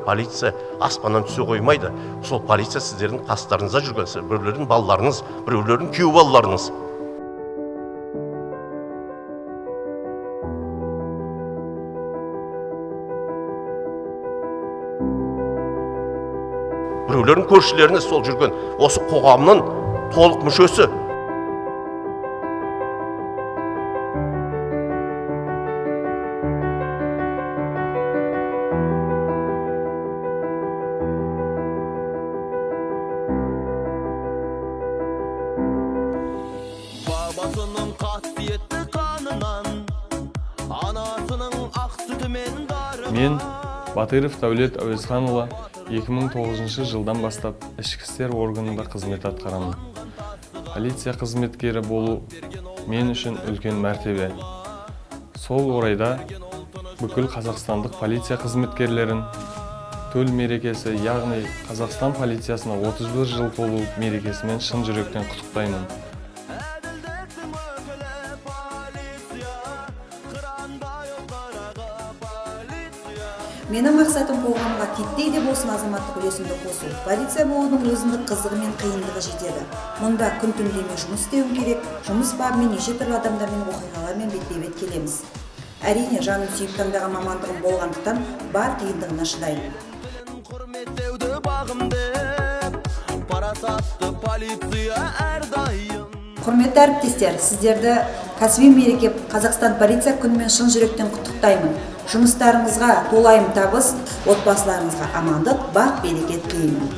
полиция аспаннан түсе қоймайды. Сол полиция сіздердің қастарыңызда жүрген, біреулердің балаларыңыз, біреулердің күйеу балаларыңыз. Біреулердің көршілеріне сол жүрген, осы қоғамның толық мүшесі. Babasının qasiyetli qanынан, anasının ақ sütімен дарыған. Мен Батыров Дәулет Әуезханұлы 2009 жылдан бастап ішкі істер органында қызмет атқарамын. Полиция қызметкері болу мен үшін үлкен мәртебе. Сол орайда бүкіл қазақстандық полиция қызметкерлерін төл мерекесі, яғни Қазақстан полициясына 31 жыл толу мерекесімен шын жүректен құттықтаймын. Менің мақсатым қоғамға титтей де болсын азаматтық үлесімді қосу. Полиция болудың өзіндік қызығы мен қиындығы жетеді. Мұнда күн түн демей жұмыс істеуім керек. Жұмыс бабымен неше түрлі адамдармен оқиғалармен бетпе-бет келеміз. Әрине, жаным сүйіп таңдаған мамандығым болғандықтан бар қиындығына шыдаймын. Құрметтеуді бағымдеп, парасатты полиция әрдайым. Құрметті әріптестер, сіздерді кәсіби мереке Қазақстан полиция күнімен шын жүректен құттықтаймын. Жұмыстарыңызға толайым табыс, отбасыларыңызға амандық, бақ, берекет тілеймін.